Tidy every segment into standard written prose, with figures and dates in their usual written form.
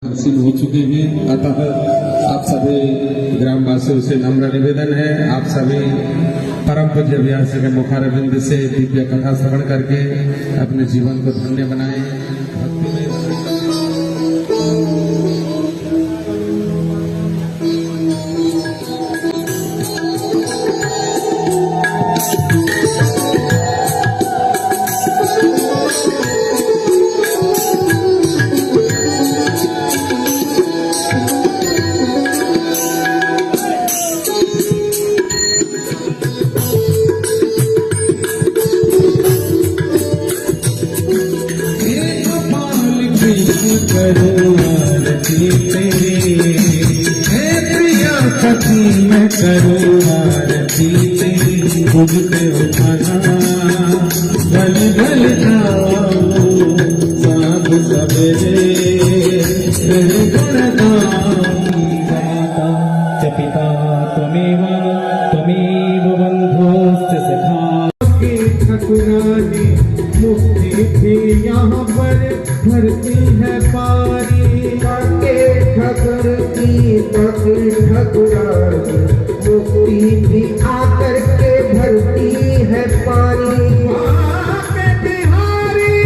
हासिल हो चुके हैं। अतः आप सभी ग्रामवासियों से नम्र निवेदन है, आप सभी परम पूज्य व्यास के मुखारविंद से दिव्य कथा श्रवण करके अपने जीवन को धन्य बनाएं। भक्ति में करूं आरती तेरी, हे प्रिया सखी मैं करूं आरती तेरी। खुद पे उठाना गल गल जाऊं साध सवेरे तेरे गुण गाऊं। माता च पिता त्वमेव बन्धुश्च सखा। ठाकुरानी मुक्ति थी यहाँ पर भरती है पारी। काके ठकुर की ठाकुरानी मुक्ति भी आकर के भरती है पानी। के बिहारी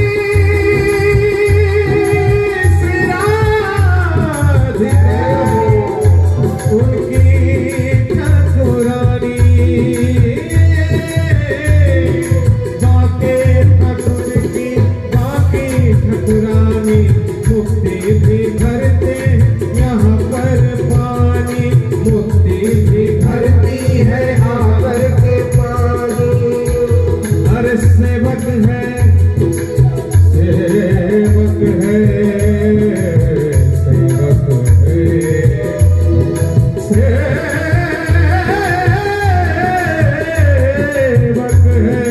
श्री राधिका उनकी ठाकुरानी। बाके ठाकुर की बाकी ठाकुरानी मुक्ति भी भरते यहाँ पर पानी। मुक्ति भी भरती है आकर के पानी। हर सेवक है सेवक है सेवक है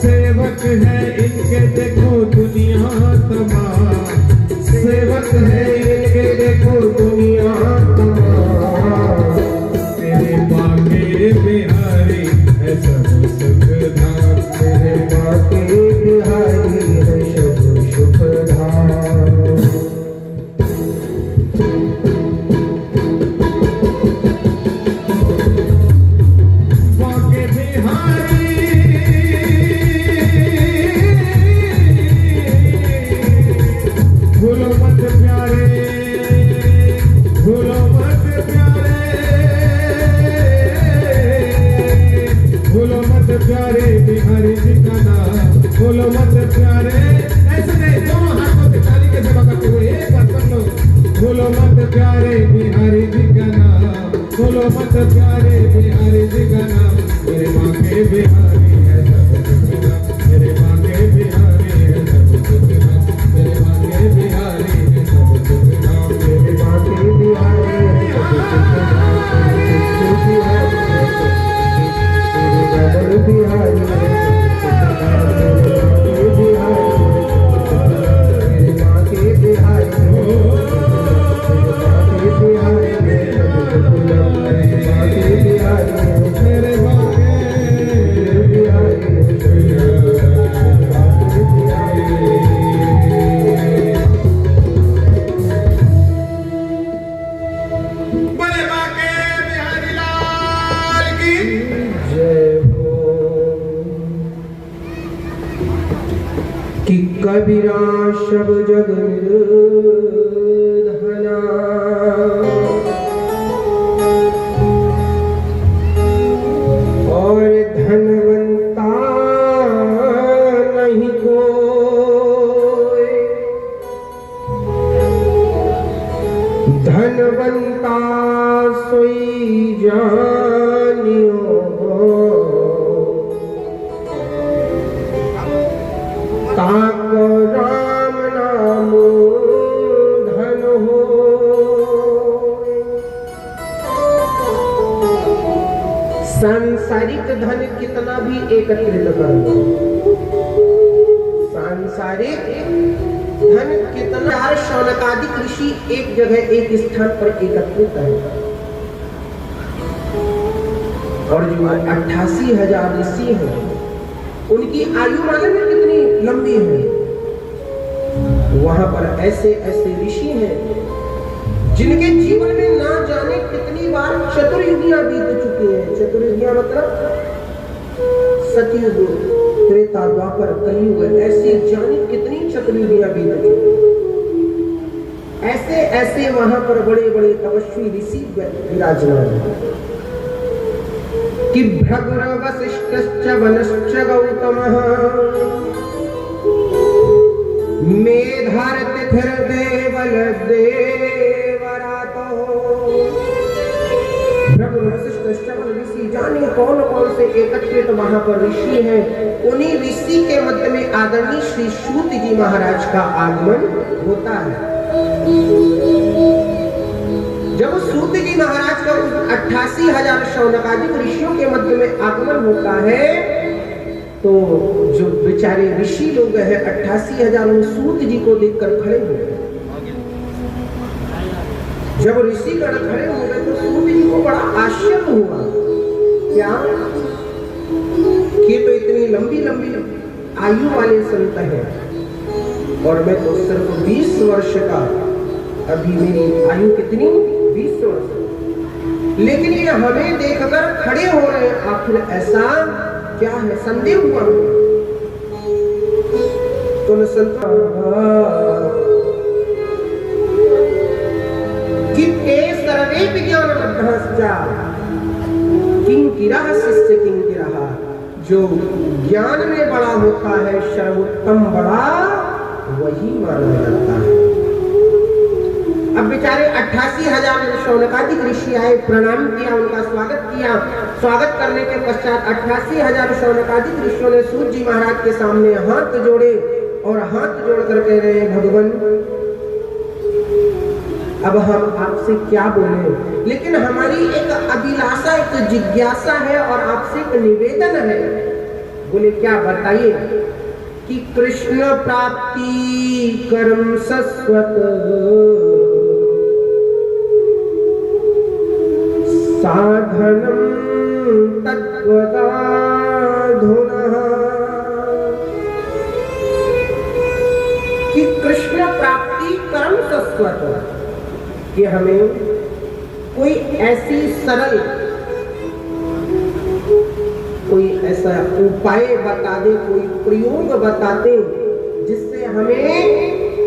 सेवक है इनके देखो दुनिया तमाम। सेवक है इनके देखो दुनिया तमाम। तेरे बाके बिहारी है सब सुख धाम। तेरे बाके बिहारी है सब सुख धाम। बाके बिहारी भूलो मत प्यारे, भूलो मत प्यारे, भूलो मत प्यारे बिहारी जी का नाम। भूलो मत प्यारे, ऐसे नहीं, दोनों हाथों से ताली के सेवा करते हुए एक बार कर लो। भूलो मत प्यारे बिहारी जी का नाम। भूलो मत प्यारे बिहारी जी का नाम। मेरे माँ के बिहारी है सब कुछ नाम। मेरे माँ के बिहारी है सब कुछ नाम। मेरे माँ के बिहारी है सब कुछ नाम। मेरे बाके बिहारी है सब सुख धाम। तेरे बिहारी है सब बिहारी है मेरे बाके बिहारी है बाके बिहारी है बाके बिहारी है मेरे माँ के बिहारी बाके बिहारी। बड़े माँ के बिहारी लाल की जय हो। कि कबीरा शब जग निर्धना और धनवंता नहीं कोई। धनवंता सोई जानियो ताको राम नाम धन हो। सांसारिक धन कितना भी एकत्रित कर लो, सांसारिक धन कितना। शौनकादिक ऋषि एक जगह एक स्थान पर एकत्रित है और जो 88,000 ऋषि हैं उनकी आयु मालूम है कितनी लंबी है? वहां पर ऐसे ऐसे ऋषि हैं जिनके जीवन में ना जाने कितनी बार चतुर्युगियां बीत चुकी हैं। चतुर्युगियां मतलब सतयुग, त्रेता, द्वापर, कलयुग, ऐसे जाने कितनी चतुर्युगियां बीत चुकी हैं। ऐसे ऐसे वहां पर बड़े बड़े तपस्वी ऋषि विराजमान हैं कि भृगुर वसिष्ठश्च वनश्च गौतमः मेधार तिथिर देवल देवरातो। भृगुर वसिष्ठ वन ऋषि जाने कौन कौन से एकत्रित वहां पर ऋषि हैं। उन्हीं ऋषि के मध्य में आदरणीय श्री सूत जी महाराज का आगमन होता है। जब सूत जी महाराज का 88,000 शौनकादिक ऋषियों के मध्य में आगमन होता है तो जो बेचारे ऋषि लोग हैं 88,000 सूत जी को देखकर खड़े हो गए। जब ऋषि गण खड़े हो गए तो सूत जी को बड़ा आश्चर्य हुआ, क्या कि तो इतनी लंबी लंबी आयु वाले संत हैं और मैं तो सिर्फ 20 वर्ष का, अभी मेरी आयु कितनी 20 वर्ष, लेकिन ये हमें देखकर खड़े हो रहे हैं, आखिर ऐसा क्या है? संदेह हुआ तो कि ते सर्वे विज्ञानबद्धश्च किंकिरः शिष्य किंकिरः। जो ज्ञान में बड़ा होता है सर्वोत्तम बड़ा वही माना जाता है। अब बेचारे 88,000 शौनकादिक ऋषि आए, प्रणाम किया, उनका स्वागत किया। स्वागत करने के पश्चात 88,000 शौनकादिक ऋषियों ने सूत जी महाराज के सामने हाथ जोड़े और हाथ जोड़ कर कह रहे हैं, भगवान अब हम आपसे क्या बोले, लेकिन हमारी एक अभिलाषा, एक जिज्ञासा है और आपसे एक निवेदन है। बोले क्या? बताइए। कि कृष्ण प्राप्ति कर्म सस्वत साधनम तत्वदाधुनः। कि कृष्ण प्राप्ति कर्म सस्वत, कि हमें कोई ऐसी सरल, कोई ऐसा उपाय बता दे, कोई प्रयोग बता दे जिससे हमें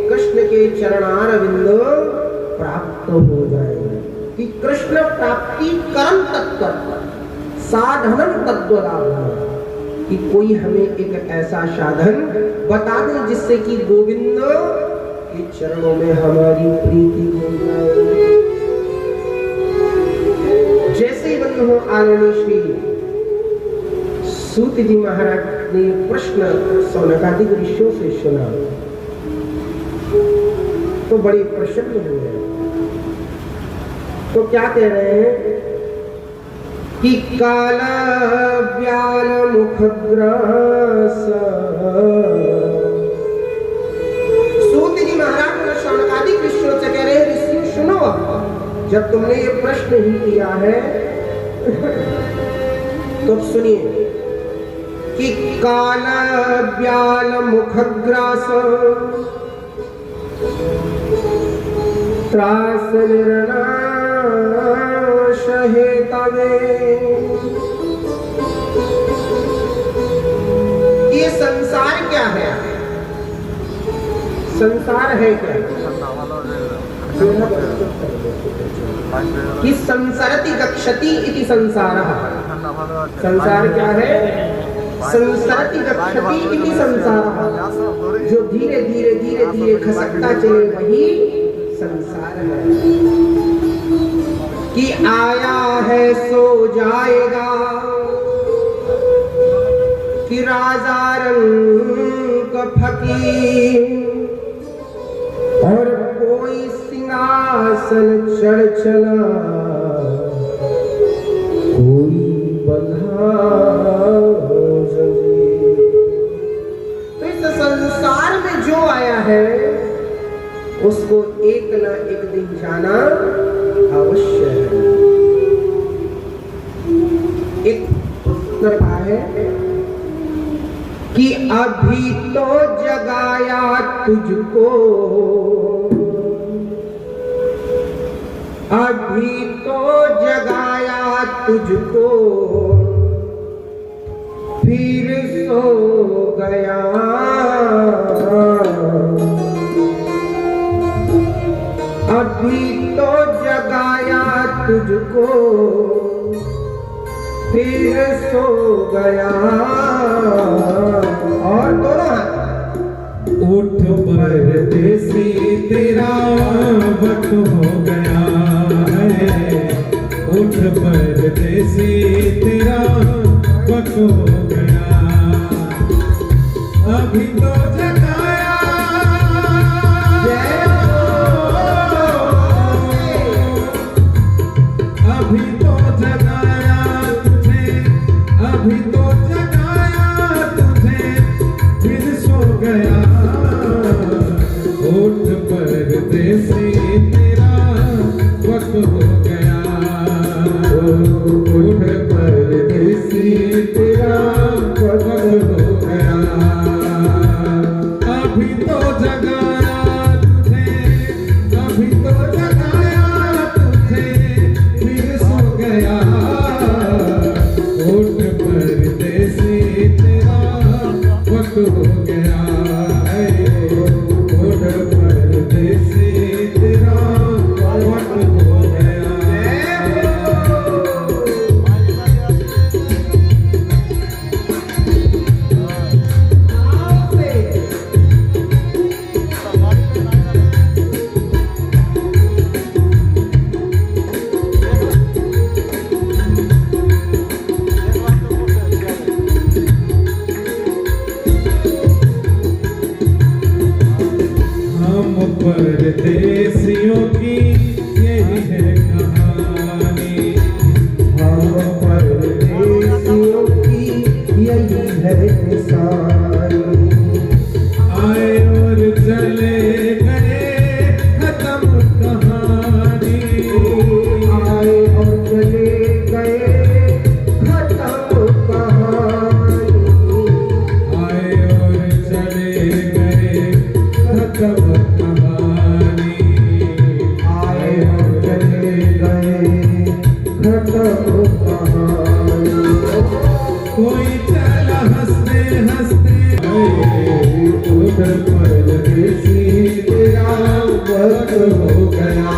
कृष्ण के चरणारविंद प्राप्त हो जाए। कि कृष्ण प्राप्ति कर्म तत्व साधनम तत्वदाधुनः, कि कोई हमें एक ऐसा साधन बता दे जिससे कि गोविंद के चरणों में हमारी प्रीति हो जाए। जैसे ही बंधु हो आदरणीय श्री सूत जी महाराज ने प्रश्न शौनकादिक ऋषियों से सुना तो बड़े प्रसन्न हुए। तो क्या कह रहे हैं? कि काल व्याल मुखग्रास। सूत जी महाराज शौनकादिक ऋषियों से कह रहे हैं, ऋषि सुनो, जब तुमने ये प्रश्न ही किया है तो सुनिए। कि काल व्याल मुखग्रास त्रास निर्नाश हेतवे। ये संसार क्या है? संसार है क्या? कि संसरति गच्छति इति संसारः। संसार क्या है? संसरति गच्छति इति संसारः। जो धीरे धीरे धीरे धीरे खसकता चले वही संसार है। कि आया है सो जाएगा, कि राजा रंग फकीर और कोई सिंहासन चढ़ चला, कोई बंधा जंजीर। तो इस संसार में जो आया है उसको एक न एक दिन जाना अवश्य है। एक प्रश्न है कि अभी तो जगाया तुझको, अभी तो जगाया तुझको, फिर सो गया। अभी तो जगाया तुझको, फिर सो गया। और दोनों हाथ। उठ परदेसी तेरा वक्त हो गया है, उठ परदेसी तेरा वक्त हो गया। अभी तो जगाया, अभी तो जगाया तुझे, अभी तो जगाया तुझे, फिर सो गया। उठ परदेसी तेरा वक्त हो गया, उठ परदेसी तेरा वक्त हो गया। अभी तो जगाया तुझे, अभी तो जगाया तुझे, फिर सो गया। उठ परदेसी तेरा वक्त हो गया है, उठ परदेसी तेरा वक्त हो गया। हम परदेसियों की यही है कहानी, हम परदेसियों की यही है निशानी। आए और चले गए खत्म कहानी, आए और चले गए खत्म कहानी। आए और चले गए खत्म कहानी। आए और चले गए खत्म कहानी। कोई चला हंसते हंसते, उठ परदेसी तेरा वक्त हो गया।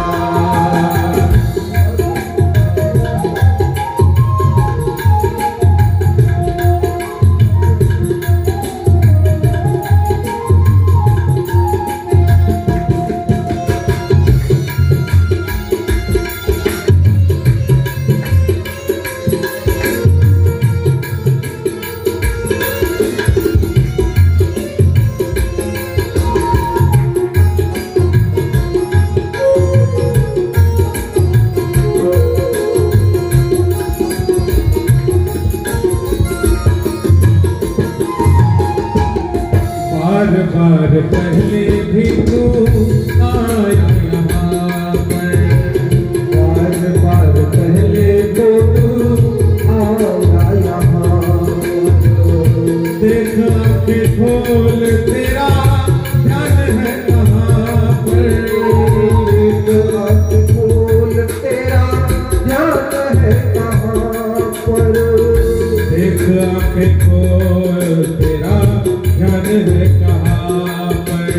बार बार पहले भी तू आया यहाँ पर, बार बार पहले तो तू आया यहाँ। देख आंखें खोल तेरा ध्यान है कहाँ पर, एक आँख खोल तेरा ध्यान है कहाँ पर। देख आंखें खोल तेरा ध्यान है कहाँ पर,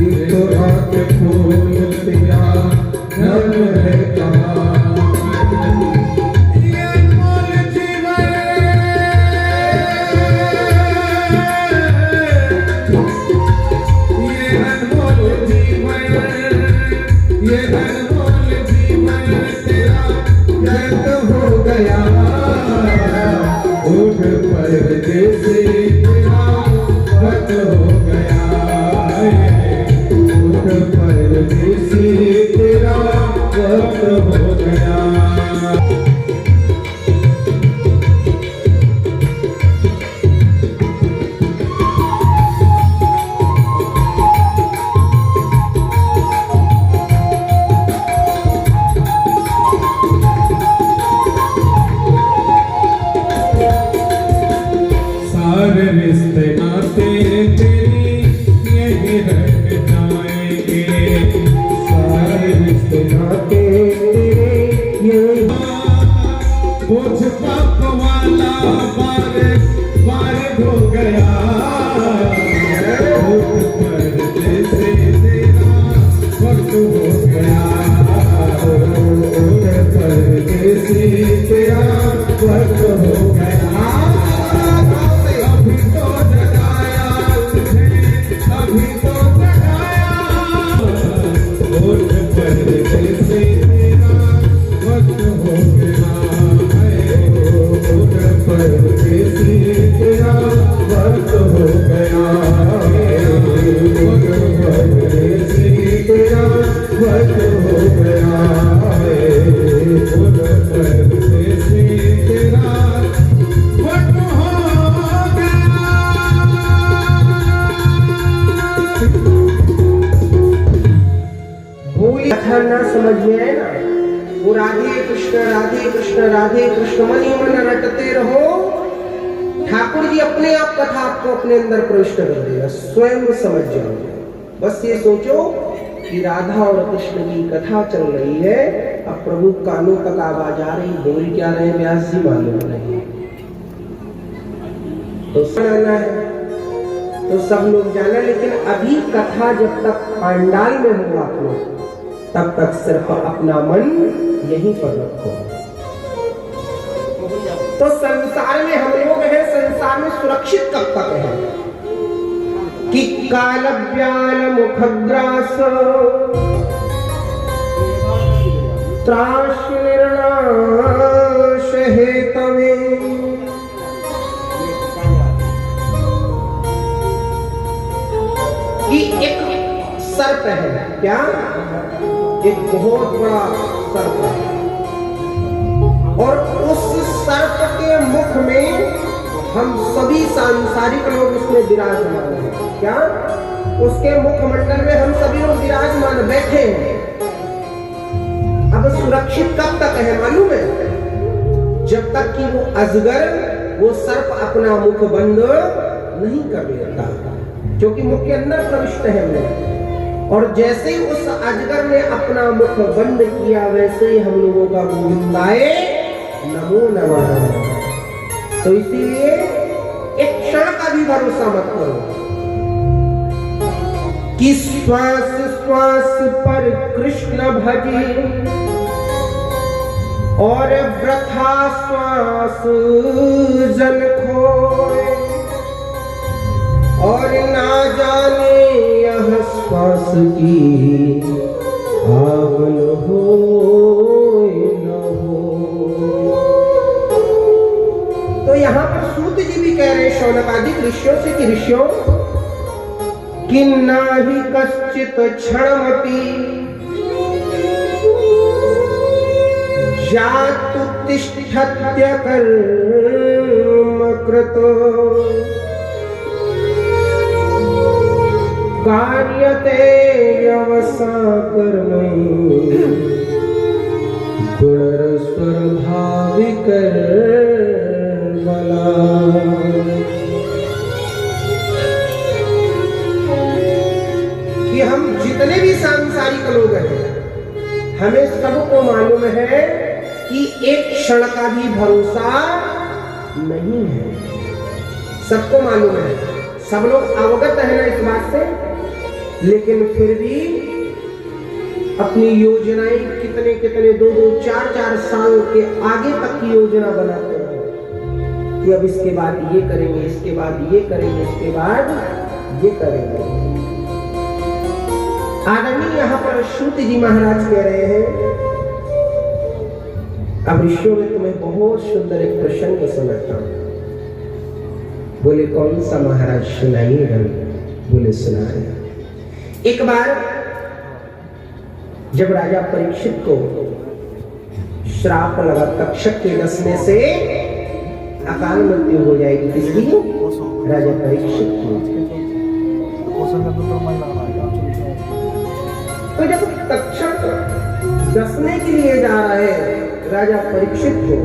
एक आँख खोल तेरा ध्यान है कहाँ पर। ये अनमोल जीवन, ये अनमोल जीवन, ये अनमोल जीवन तेरा व्यर्थ हो गया। उठ परदेसी तेरा वक्त हो गया, उठ परदेसी तेरा वक्त हो गया। कथा ना समझ में आए ना, वो राधे कृष्ण राधे कृष्ण मन ही मन रटते रहो, ठाकुर जी अपने आप कथा आपको अपने अंदर प्रविष्ट कर देगा, स्वयं समझ जाओगे। बस ये सोचो कि राधा और कृष्ण की कथा चल रही है, अब प्रभु कानों तक आवाज आ रही, बोल क्या रहे व्यास जी मालूम नहीं, तो सुनाना है तो सब लोग जाना, लेकिन अभी कथा जब तक पंडाल में हो आप लोग, तब तक सिर्फ अपना मन यहीं पर रखो। तो संसार में हम लोग हैं, संसार में सुरक्षित कब तक है कि कालव्याल मुखग्रास त्रास निर्नाश हेतवे, कि एक सर्प है, क्या एक बहुत बड़ा सर्प है, और उस सर्प के मुख में हम सभी सांसारिक लोग उसमें विराजमान हैं। क्या उसके मुखमंडल में हम सभी लोग विराजमान बैठे हैं। अब सुरक्षित कब तक है मालूम है? जब तक कि वो अजगर, वो सर्प अपना मुख बंद नहीं कर लेता, क्योंकि मुख के अंदर प्रविष्ट है वो। और जैसे ही उस अजगर ने अपना मुख बंद किया, वैसे ही हम लोगों का गोविंदाए नमो नमः। तो इसीलिए एक क्षण का भी भरोसा मत करो कि श्वास श्वास पर कृष्ण भजे और वृथा श्वास जन खोए, और ना जाने यह श्वास की आवन हो न हो। तो यहाँ पर सूत जी भी कह रहे शौनकादिक ऋषियों से कि ऋषियों कि नाहि कश्चित क्षणमपि जातुत्तिष्ठत्य कर्म कृतो कार्यते व्यवसा कर्मणि गुणरस्वर भाविक बला। कि हम जितने भी सांसारिक लोग हैं, हमें सबको मालूम है कि एक क्षण का भी भरोसा नहीं है। सबको मालूम है, सब लोग अवगत है ना इस बात से, लेकिन फिर भी अपनी योजनाएं कितने कितने 2-2, 4-4 साल के आगे तक की योजना बनाते हैं कि अब इसके बाद ये करेंगे, इसके बाद ये करेंगे, इसके बाद ये करेंगे। आदरणीय यहाँ पर सूत जी महाराज कह रहे हैं, अब ऋषियों में तुम्हें बहुत सुंदर एक प्रसंग सुनाता हूं। बोले कौन सा महाराज? सुनाइएगा। बोले सुनाए। एक बार जब राजा परीक्षित को श्राप लगा, तक्षक के डसने से अकाल मृत्यु हो जाएगी, किसकी? राजा परीक्षित की। तो जब तक्षक डसने के लिए जा रहा है राजा परीक्षित को,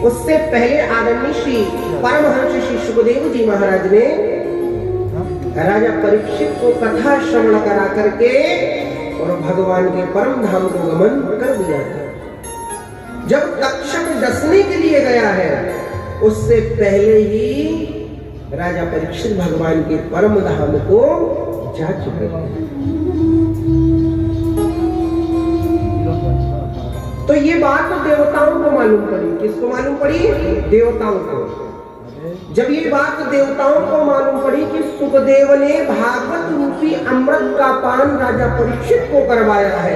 उससे पहले आदरणीय श्री परमहंस श्री सुखदेव जी महाराज ने राजा परीक्षित को कथा श्रवण करा करके और भगवान के परम धाम को गमन कर दिया था। जब तक्षक डसने के लिए गया है, उससे पहले ही राजा परीक्षित भगवान के परम धाम को जा चुके हैं। तो ये बात तो देवताओं को मालूम पड़ी। किसको मालूम पड़ी? देवताओं को। जब ये बात देवताओं को मालूम पड़ी कि सुखदेव ने भागवत रूपी अमृत का पान राजा परीक्षित को करवाया है,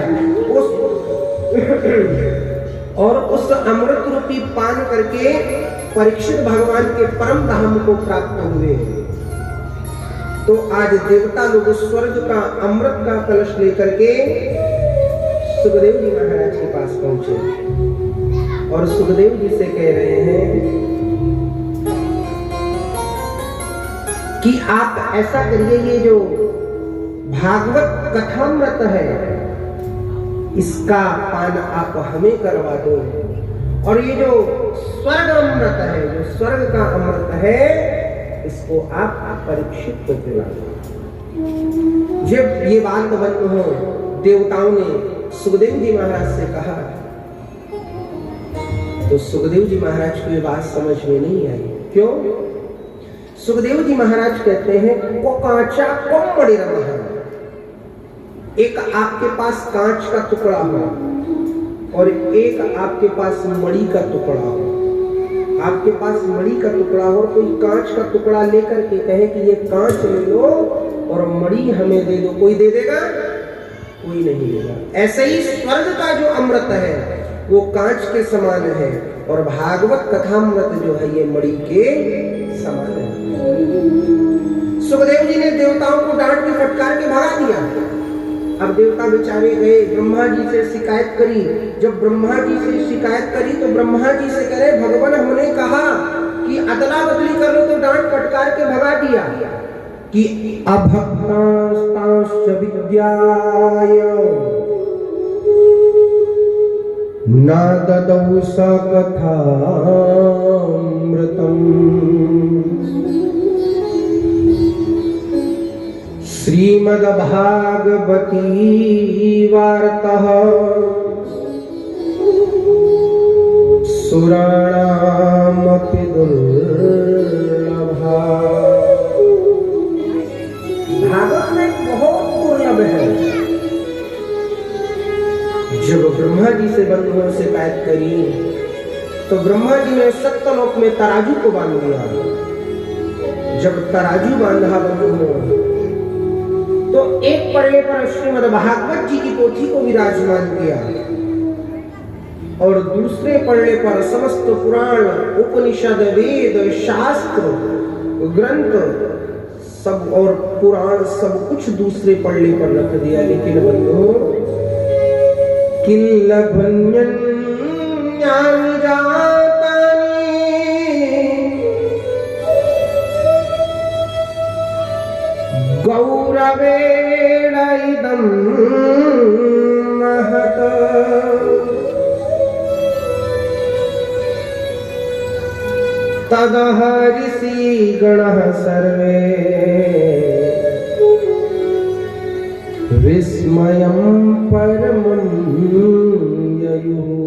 और उस अमृत रूपी पान करके परीक्षित भगवान के परम धाम को प्राप्त हुए, तो आज देवता लोग स्वर्ग का अमृत का कलश लेकर के सुखदेव जी महाराज के पास पहुंचे और सुखदेव जी से कह रहे हैं कि आप ऐसा करिए, ये जो भागवत कथामृत है इसका पान आप हमें करवा दो। और ये जो स्वर्ग अमृत है, जो स्वर्ग का अमृत है, इसको आप परीक्षित को पिला दो। जब ये बात बंद हो, देवताओं ने सुखदेव जी महाराज से कहा, तो सुखदेव जी महाराज को ये बात समझ में नहीं आई। क्यों? सुखदेव जी महाराज कहते हैं, को कांचा को मणि रहा। एक आपके पास कांच का टुकड़ा हो और एक आपके पास मणि का टुकड़ा हो। आपके पास मणि का टुकड़ा हो, कोई कांच का टुकड़ा लेकर के कहे कि ये कांच ले लो और मणि हमें दे दो, कोई दे देगा? कोई नहीं देगा। ऐसे ही स्वर्ग का जो अमृत है वो कांच के समान है और भागवत कथामृत जो है ये मणि के समान है। सुखदेव जी ने देवताओं को डांट के फटकार के भगा दिया। अब देवता बेचारे गए, ब्रह्मा जी से शिकायत करी। जब ब्रह्मा जी से शिकायत करी तो ब्रह्मा जी से कहे, भगवान हमने कहा कि अदला बदली करो, तो डांट फटकार के भगा दिया कि अभक्तांश्च विद्याय न ददौ स कथामृतम्। श्रीमद्भागवती वार्तः सुराणामपि दुर्लभा। भागवत में बहुत दुर्लभ है। जब ब्रह्मा जी से बंधुओं से शिकायत करी तो ब्रह्मा जी ने सत्यलोक में तराजू को बांध दिया। जब तराजू बांधा बंधुओं तो एक पल्ले पर श्रीमद् भागवत जी की पोथी को विराजमान किया और दूसरे पल्ले पर समस्त पुराण, उपनिषद, वेद, शास्त्र, ग्रंथ सब और पुराण सब कुछ दूसरे पल्ले पर रख दिया। लेकिन बंधुओं, किल्लभन्यन्यानि जातानि गौरवेण इदं महत्। तदः ऋषिगणः सर्वे विस्मयं परमं ययुः।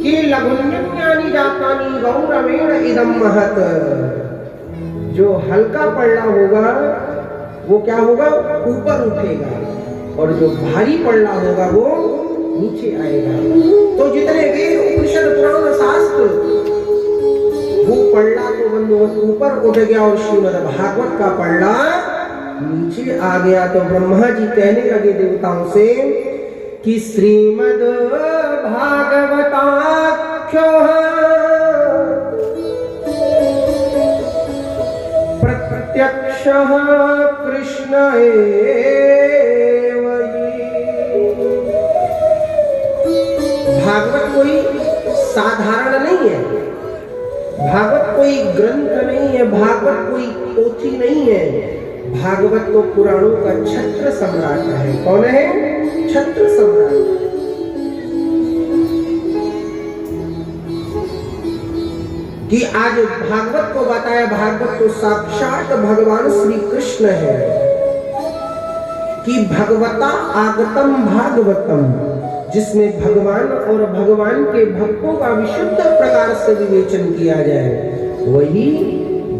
किल्लभन्यन्यानि जातानि गौरवेण इदं महत्। जो हल्का पड़ना होगा वो क्या होगा? ऊपर उठेगा और जो भारी पड़ना होगा वो नीचे आएगा। तो जितने वेद, उपनिषद, पुराण, शास्त्र वो पढ़ना तो बंद ऊपर उठ गया और श्रीमद् भागवत का पढ़ना नीचे आ गया। तो ब्रह्मा जी कहने लगे देवताओं से कि श्रीमद् भागवताख्यो प्रत्यक्षः कृष्ण एव हि। भागवत कोई साधारण नहीं है, भागवत कोई ग्रंथ नहीं है, भागवत कोई पोथी नहीं है। भागवत तो पुराणों का छत्र सम्राट है। कौन है? छत्र सम्राट। कि आज भागवत को बताया, भागवत तो साक्षात भगवान श्री कृष्ण है कि भगवता आगतम भागवतम, जिसमें भगवान और भगवान के भक्तों का विशुद्ध प्रकार से विवेचन किया जाए, वही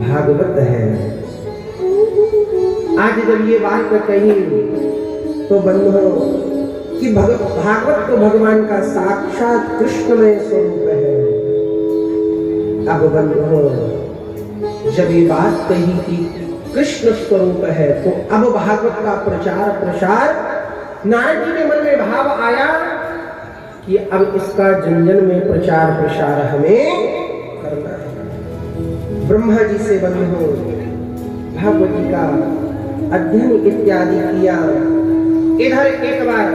भागवत है। आज जब ये बात कही तो बंधुओं कि भागवत तो भगवान का साक्षात कृष्णमय स्वरूप है। अब बंधुओं जब ये बात कही कि कृष्ण स्वरूप है तो अब भागवत का प्रचार प्रसार, नारद जी के मन में भाव आया कि अब इसका जन जन में प्रचार प्रसार हमें करना है। ब्रह्मा जी से बंधुओं भागवत जी का अध्ययन इत्यादि किया। इधर एक बार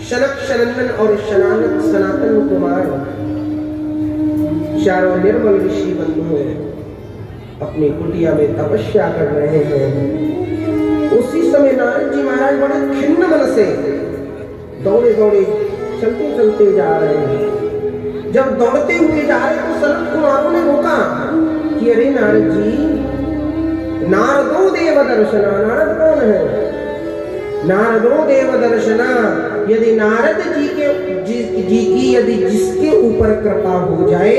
शनक, सनंदन और सनातन कुमार चारों निर्मल ऋषि बंधु अपनी कुटिया में तपस्या कर रहे हैं। उसी समय नारद जी महाराज बड़े खिन्न मन से दौड़े दौड़े चलते चलते जा रहे हैं। जब दौड़ते हुए जा रहे तो सनत कुमारों ने रोका कि अरे नारद जी, नारदो देव दर्शना। नारद कौन है? नारदो देव दर्शना। यदि नारद जी की यदि जिसके ऊपर कृपा हो जाए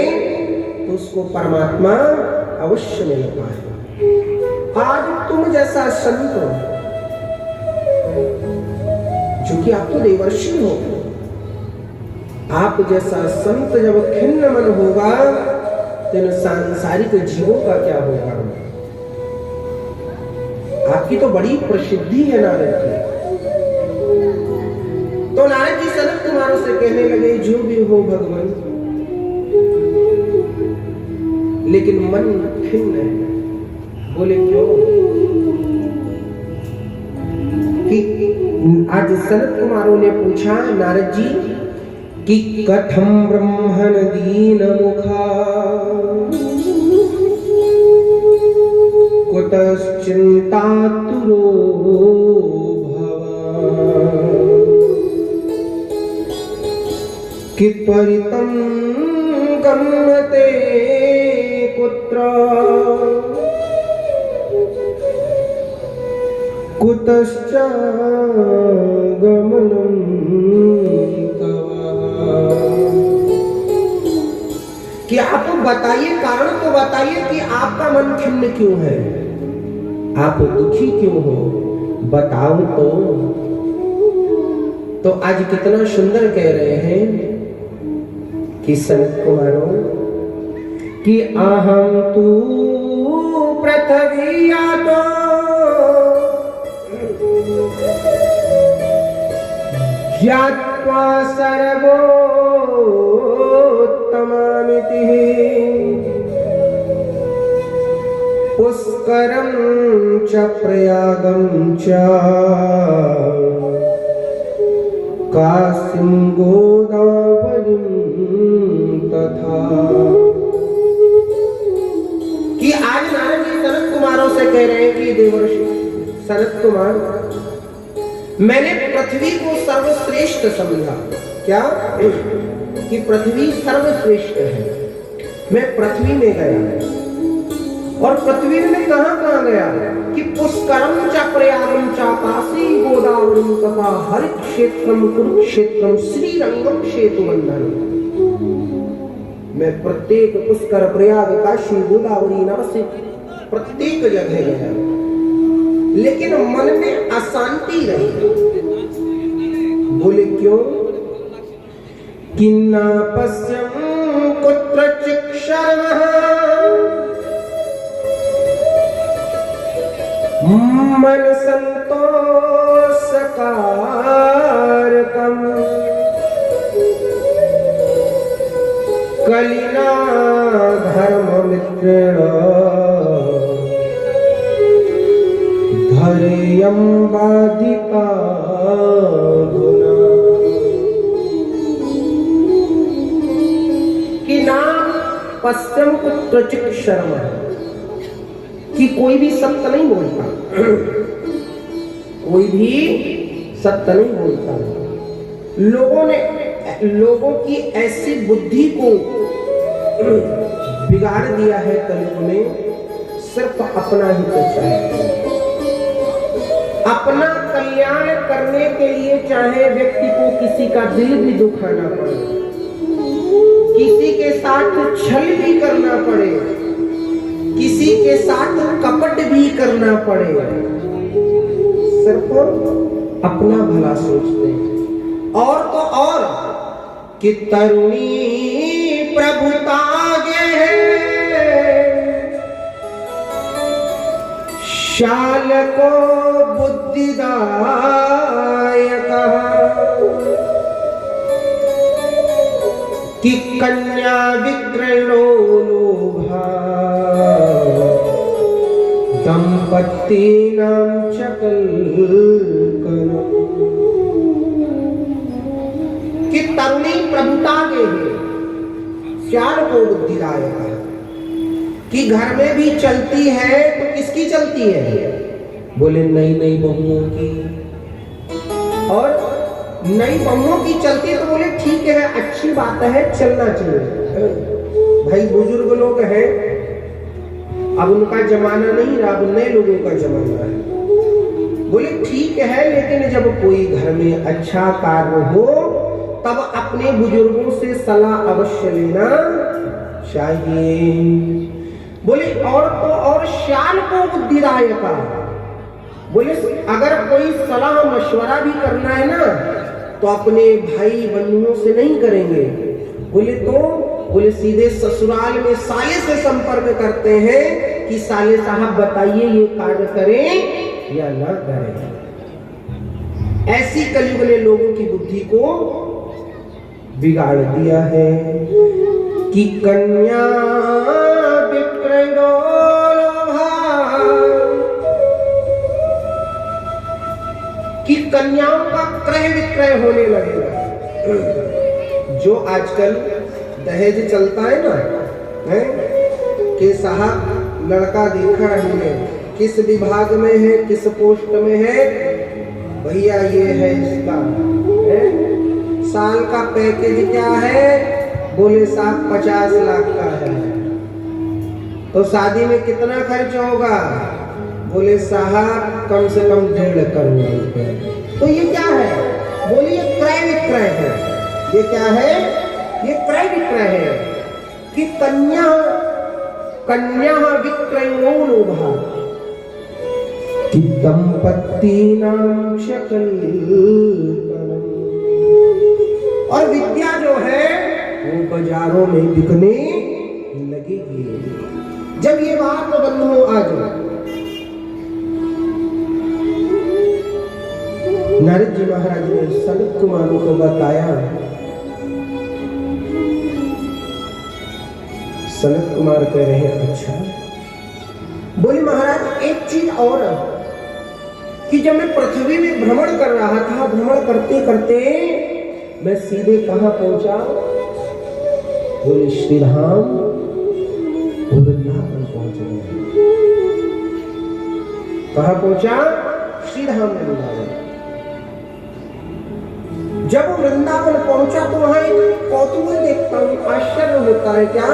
तो उसको परमात्मा अवश्य मिल पाए। आज तुम जैसा संत हो, जो कि आप तो देवर्षि हो, आप जैसा संत जब खिन्न मन होगा तो इन सांसारिक जीवों का क्या होगा? आपकी तो बड़ी प्रसिद्धि है नारद जी। तो नारद जी सनत कुमारों से कहने लगे, जो भी हो भगवान, लेकिन मन खिन्न है। बोले क्यों? कि आज सनत कुमारों ने पूछा नारद जी कि कथम ब्रह्मण दीन मुखा कुतश्चिंता तुरो कि त्वरितं गम्यते कुत्र कुतश्च गमनं तव। कि आप बताइए, कारण तो बताइए कि आपका मन खिन्न क्यों है, आप दुखी क्यों हो, बताओ तो आज कितना सुंदर कह रहे हैं कि सनत कुमारों कि अहम तू पृथ्वी आतो ज्ञात्वा सर्वोत्तमामिति पुष्करं च प्रयागं च काशीं गोदावरीं तथा। कि आज नारद जी सनत कुमारों से कह रहे हैं कि देवर्षि सनत कुमार, मैंने पृथ्वी को सर्वश्रेष्ठ समझा। क्या? कि पृथ्वी सर्वश्रेष्ठ है। मैं पृथ्वी में गया और पृथ्वी में कहां गया? कि पुष्करम च प्रयागम च काशी गोदावरी तथा हरित क्षेत्रम कुरुक्षेत्रम श्रीरंगम सेतुबंधन। मैं प्रत्येक पुष्कर प्रयाग काशी गोदावरी नवसी प्रत्येक जगह गया, लेकिन मन में अशांति रही। बोले क्यों? कि न पश्यं कुत्रचित् शर्मः मन संतोषकारकम् कलिना धर्ममित्रेण धैर्यं बाधिता गुना। कि ना पश्चिम कुत्रचित् शर्मा, कि कोई भी सत्य नहीं बोलता, कोई भी सत्य नहीं बोलता। लोगों की ऐसी बुद्धि को बिगाड़ दिया है कलयुग में, सिर्फ अपना ही तो चाहिए। अपना कल्याण करने के लिए चाहे व्यक्ति को किसी का दिल भी दुखाना पड़े, किसी के साथ छल भी करना पड़े, किसी के साथ कपट भी करना पड़े, सिर्फ अपना भला सोचते हैं। और तो और कि तरुणी प्रभुतागे शाल को बुद्धिदायक कि कन्या विक्रयणो लोभा दंपतीनां चकल करो। कि तरुणी प्रभुता के श्याल को बुद्धिदायक है, कि घर में भी चलती है तो किसकी चलती है? बोले नई नई बहुओं की, और नई बहुओं की चलती तो बोले ठीक है, अच्छी बात है, चलना चाहिए। भाई बुजुर्ग लोग हैं, अब उनका जमाना नहीं रहा, अब नए लोगों का जमाना है। बोले ठीक है, लेकिन जब कोई घर में अच्छा कार्य हो तब अपने बुजुर्गों से सलाह अवश्य लेना चाहिए। बोले और तो और शाल को बुद्धिदायका, बोले अगर कोई सलाह मशवरा भी करना है ना तो अपने भाई बंधुओं से नहीं करेंगे। बोले सीधे ससुराल में साले से संपर्क करते हैं कि साले साहब बताइए ये कार्य करें या ना करें। ऐसी कलयुग ने लोगों की बुद्धि को बिगाड़ दिया है कि कन्या विक्रय कि कन्याओं का क्रय विक्रय होने लगेगा। जो आजकल दहेज चलता है ना, है कि साहब लड़का देखा है, किस विभाग में है, किस पोस्ट में है, भैया ये है इसका है? साल का पैकेज क्या है? बोले साहब 50 लाख का है। तो शादी में कितना खर्च होगा? बोले साहब कम से कम 1.5 करोड़ रुपए। तो ये क्या है? बोले ये क्रय विक्रय है। ये क्या है? ये क्रय विक्रय है कि कन्या विक्रयो लोभा कि दंपत्ति नाम शकल। और विद्या जो है वो बाजारों में बिकने लगेगी। जब ये बात बंधुओं आ जाए, नारद जी महाराज ने सनत कुमार को बताया। सनत कुमार कह रहे हैं अच्छा। बोले महाराज एक चीज और कि जब मैं पृथ्वी में भ्रमण कर रहा था, भ्रमण करते करते मैं सीधे कहां पहुंचा? बोले श्री राम वृंदावन पहुंच गए। कहां पहुंचा? श्री राम वृंदावन। जब वृंदावन पहुंचा तो वहां एक कौतूहल देखता हूं, आश्चर्य होता है क्या